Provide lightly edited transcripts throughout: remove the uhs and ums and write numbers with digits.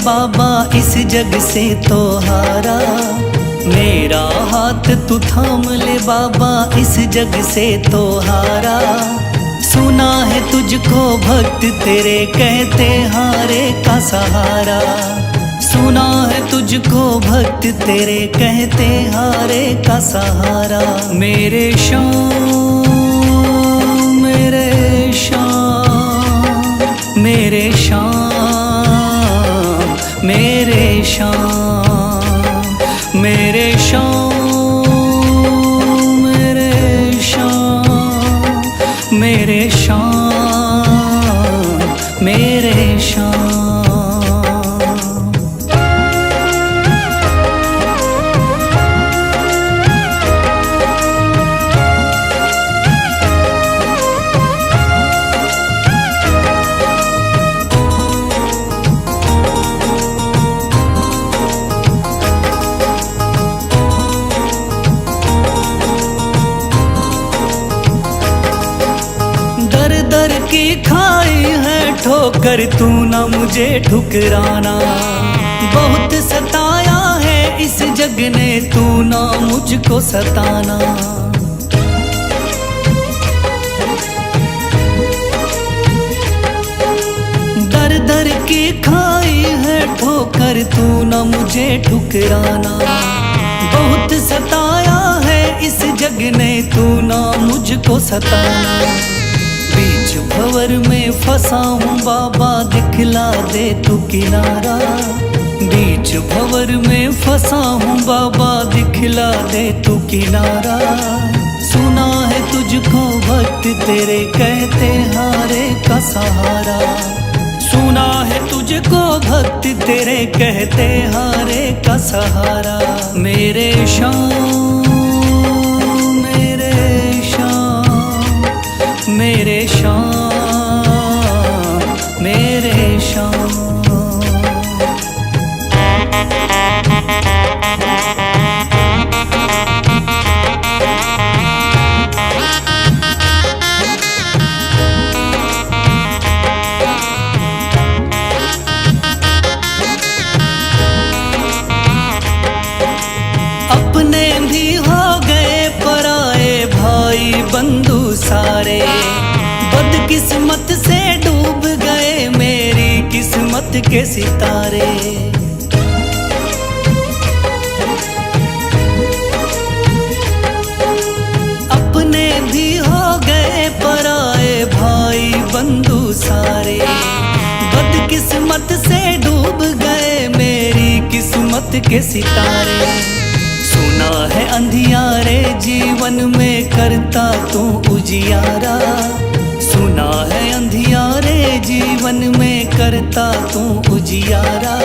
बाबा इस जग से तो हारा, मेरा हाथ तू थाम ले बाबा इस जग से तो हारा। सुना है तुझको भक्त तेरे कहते हारे का सहारा, सुना है तुझको भक्त तेरे कहते हारे का सहारा। मेरे श्याम मेरे श्याम मेरे श्याम मेरे श्याम मेरे श्याम मेरे श्याम मेरे श्याम मेरे श्याम। दर की खाई है ठोकर तू ना मुझे ठुकराना, बहुत सताया है इस जग ने तू ना मुझको सताना। दर दर की खाई है ठोकर तू ना मुझे ठुकराना, बहुत सताया है इस जग ने तू ना मुझको सताना। बीच भंवर में फंसा हूँ बाबा दिखला दे तू किनारा, बीच भंवर में फंसा हूँ बाबा दिखला दे तू किनारा। सुना है तुझको भक्त तेरे कहते हारे का सहारा, सुना है तुझको भक्त तेरे कहते हारे का सहारा। मेरे श्याम मेरे श्याम मेरे श्याम मेरे श्याम। अपने भी हो गए पराए भाई बंधु सारे, बदकिस्मत से डूब गए मेरी किस्मत के सितारे। अपने भी हो गए पराए भाई बंधु सारे, बदकिस्मत से डूब गए मेरी किस्मत के सितारे। सुना है अंधियारे जीवन में करता तू उजियारा, सुना है अंधियारे जीवन में करता तू उजियारा।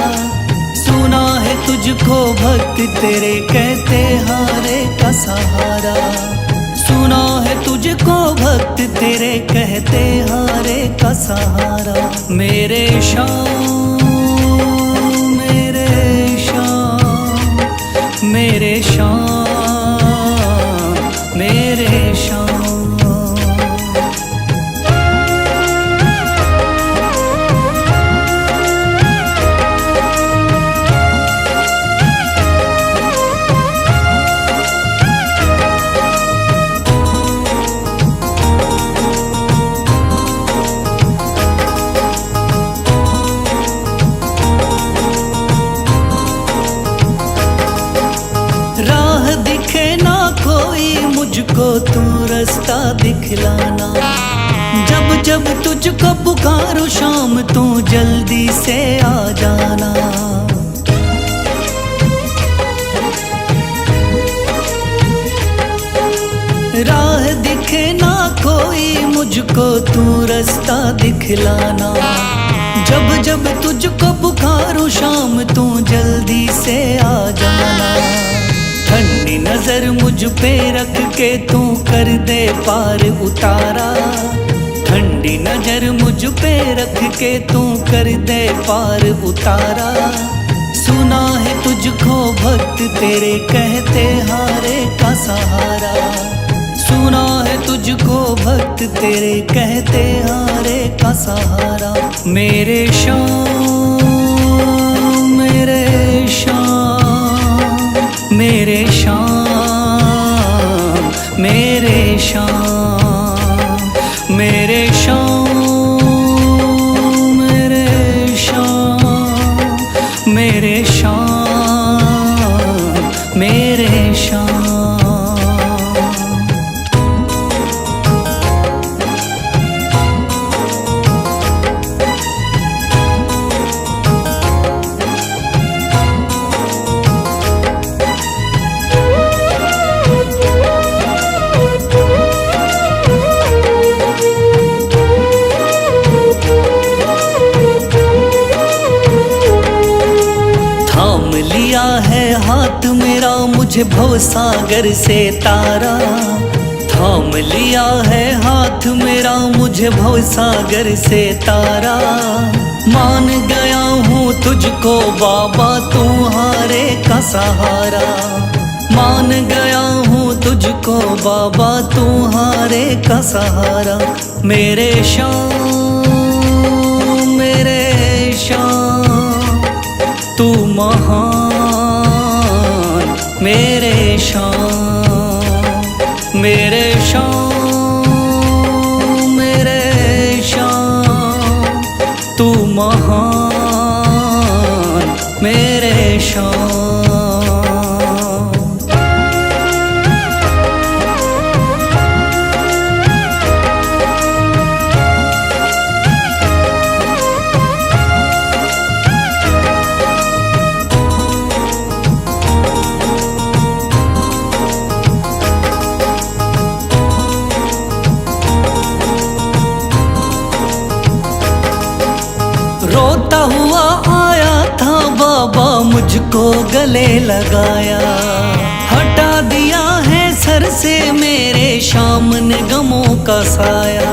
सुना है तुझको भक्त तेरे कहते हारे का सहारा, सुना है तुझको भक्त तेरे कहते हारे का सहारा। मेरे श्याम मेरे श्याम मेरे श्याम मेरे श्याम। राह दिखे ना कोई मुझको तू रास्ता दिखलाना, जब जब तुझको पुकारूं शाम तू जल्दी से आ जाना। राह दिखे ना कोई मुझको तू रास्ता दिखलाना, जब जब तुझको पुकारूं शाम तू जल्दी से आ जाना। ठंडी नजर मुझ पे रख के तू कर दे पार उतारा, ठंडी नजर मुझ पे रख के तू कर दे पार उतारा। सुना है तुझको भक्त तेरे कहते हारे का सहारा, सुना है तुझको भक्त तेरे कहते हारे का सहारा। मेरे श्याम मेरे शाम, मेरे शाम, मेरे शाम, मेरे शाम, मेरे शाम, मेरे शाम, मेरे शाम। थाम लिया है हाथ मेरा मुझे भवसागर से तारा, थाम लिया है हाथ मेरा मुझे भवसागर से तारा। मान गया हूँ तुझको बाबा तुम्हारे का सहारा, मान गया हूँ तुझको बाबा तुम्हारे का सहारा। मेरे शाम, मेरे शाम, तू महान, मेरे शाम, मेरे शाम, मेरे शाम, तू महान, मेरे शाम। रोता हुआ आया था बाबा मुझको गले लगाया, हटा दिया है सर से मेरे शाम ने गमों का साया।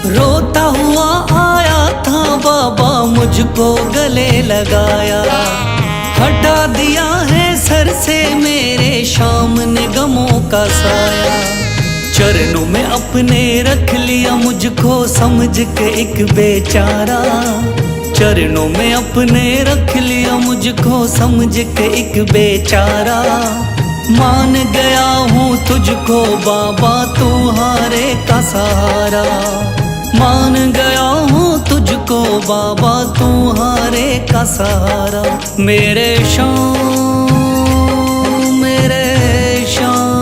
रोता हुआ आया था बाबा मुझको गले लगाया, हटा दिया है सर से मेरे शाम ने गमों का साया। चरणों में अपने रख लिया मुझको समझ के एक बेचारा, चरणों में अपने रख लिया मुझको समझ के एक बेचारा। मान गया हूँ तुझको बाबा तुम्हारे का सहारा, मान गया हूँ तुझको बाबा तुम्हारे का सहारा। मेरे शाम, मेरे शाम,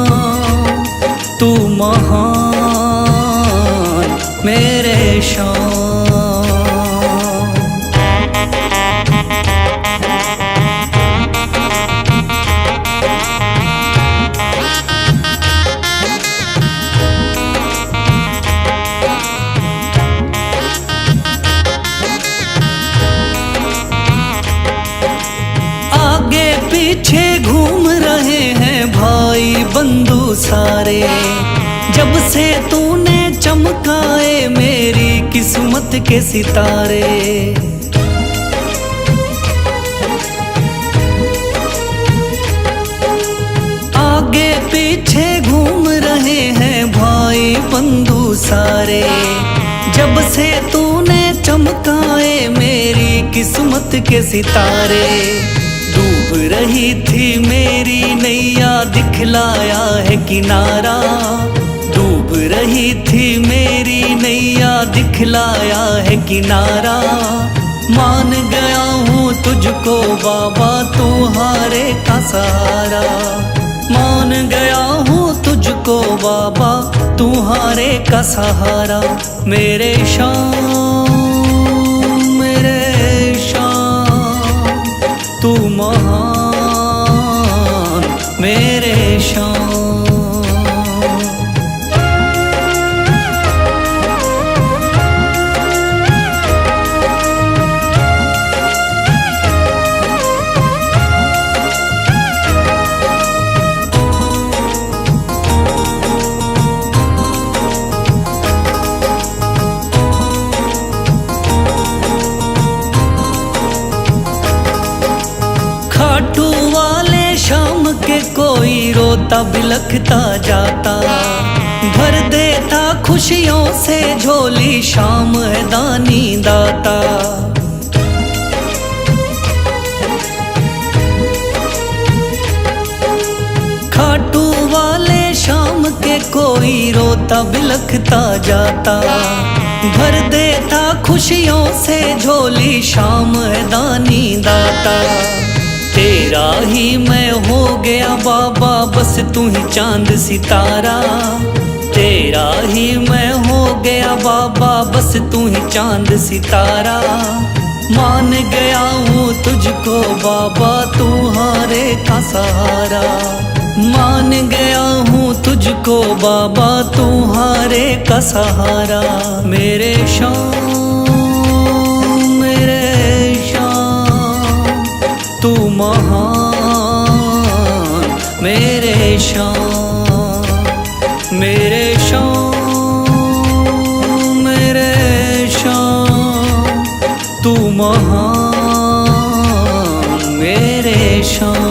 तू महान, मेरे शाम। आगे पीछे घूम रहे हैं भाई बंधु सारे, जब से तूने चमकाए मेरी किस्मत के सितारे। आगे पीछे घूम रहे हैं भाई बंधु सारे, जब से तूने चमकाए मेरी किस्मत के सितारे। डूब रही थी मेरी नैया दिखलाया है किनारा, डूब रही थी मेरी नैया दिखलाया है किनारा। मान गया हूँ तुझको बाबा तुम्हारे का सहारा, मान गया हूँ तुझको बाबा तुम्हारे का सहारा। मेरे शाम, मेरे शाम, तू महान, मेरे शाम। खाटू वाले शाम के कोई रोता बिलखता जाता, भर देता खुशियों से झोली, शाम है दानी दाता। खाटू वाले शाम के कोई रोता बिलखता जाता, भर देता खुशियों से झोली, शाम है दानी दाता। तेरा ही मैं हो गया बाबा, बस तू ही चांद सितारा। तेरा ही मैं हो गया बाबा, बस तू ही चांद सितारा। मान गया हूँ तुझको बाबा, तू हारे का सहारा। मान गया हूँ तुझको बाबा, तू हारे का सहारा। मेरे शाम, मेरे शाम, तू महान। मेरे शाम, मेरे शाम, मेरे शाम, तू महान। मेरे शाम।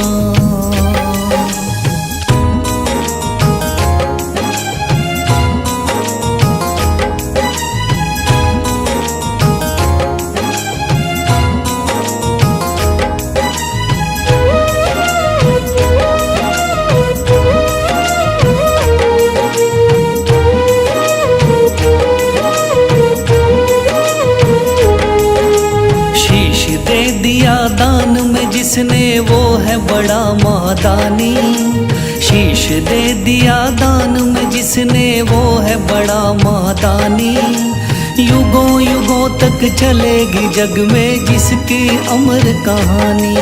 दान में जिसने वो है बड़ा मादानी। शीश दे दिया दान में जिसने वो है बड़ा मादानी। युगों युगों तक चलेगी जग में जिसकी अमर कहानी।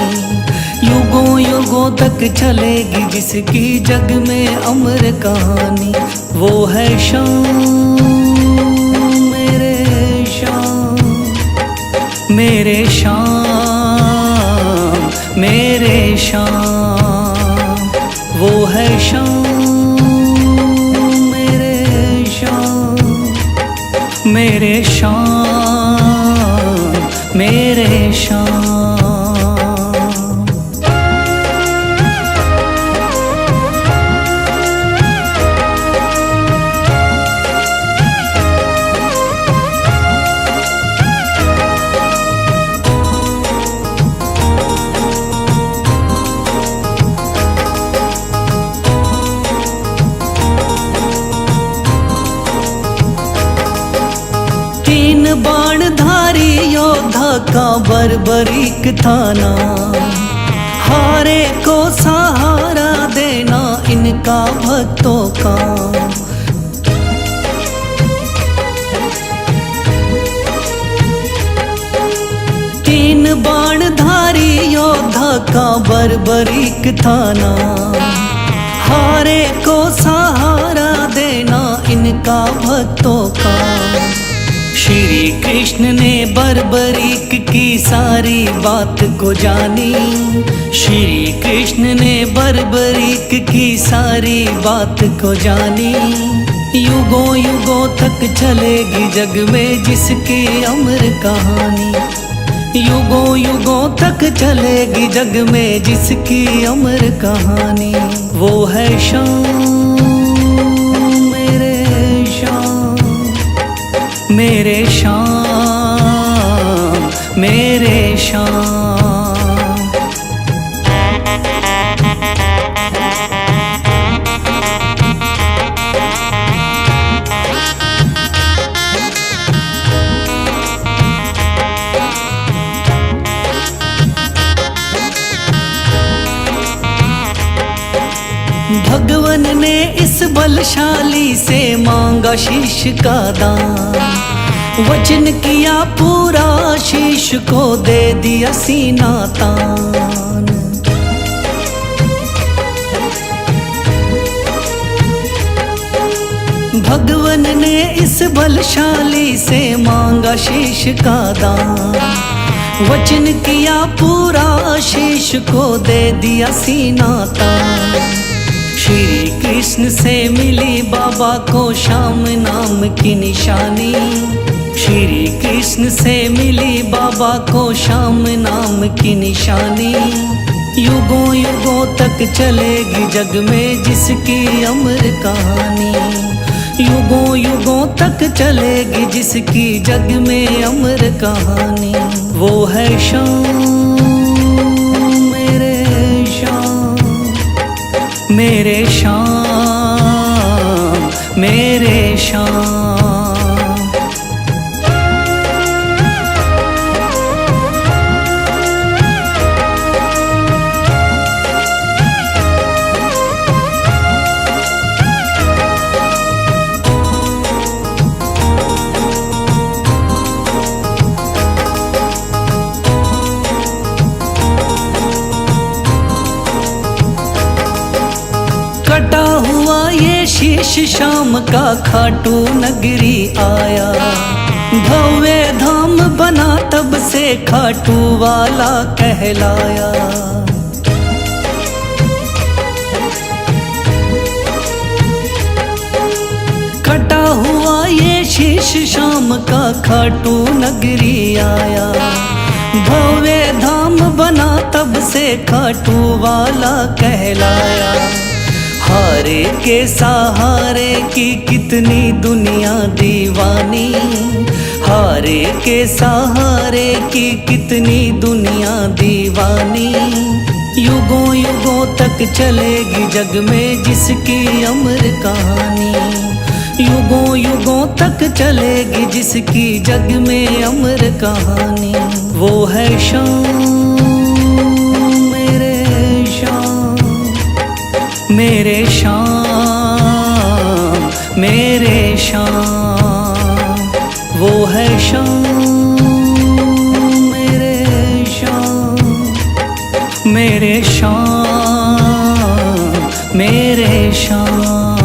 युगों युगों तक चलेगी जिसकी जग में अमर कहानी। वो है शाम, मेरे शाम, मेरे शाम, मेरे शाम। वो है शाम, मेरे शाम, मेरे शाम, मेरे शाम। बाणधारी योद्धा का बर्बरीक थाना, हारे को सहारा देना इनका भक्तों का। तीन बाणधारी योद्धा का बर्बरीक थाना, हारे को सहारा देना इनका भक्तों का। श्री कृष्ण ने बर्बरीक की सारी बात को जानी। श्री कृष्ण ने बर्बरीक की सारी बात को जानी। युगों युगों तक चलेगी जग में जिसकी अमर कहानी। युगों युगों तक चलेगी जग में जिसकी अमर कहानी। वो है शाम, मेरे शाम, मेरे शाम, मेरे शाम। भगवन ने इस बलशाली से मांगा शीश का दान। वचन किया पूरा, शीश को दे दिया सीना तान। भगवन ने इस बलशाली से मांगा शीश का दान। वचन किया पूरा, शीश को दे दिया सीना तान। श्री कृष्ण से मिली बाबा को श्याम नाम की निशानी। श्री कृष्ण से मिली बाबा को श्याम नाम की निशानी। युगों युगों तक चलेगी जग में जिसकी अमर कहानी। युगों युगों तक चलेगी जिसकी जग में अमर कहानी। वो है शाम मेरे शाम, मेरे शाम मेरे शाम। कटा हुआ ये शीश शाम का खाटू नगरी आया, भव्य धाम बना तब से खाटू वाला कहलाया। कटा हुआ ये शीश शाम का खाटू नगरी आया, भव्य धाम बना तब से खाटू वाला कहलाया। हारे के सहारे की कितनी दुनिया दीवानी, हारे के सहारे की कितनी दुनिया दीवानी। युगों युगों तक चलेगी जग में जिसकी अमर कहानी। युगों युगों तक चलेगी जिसकी जग में अमर कहानी। वो है शाम मेरे शाम, मेरे शाम मेरे शाम। वो है शाम मेरे शाम, मेरे शाम मेरे शाम।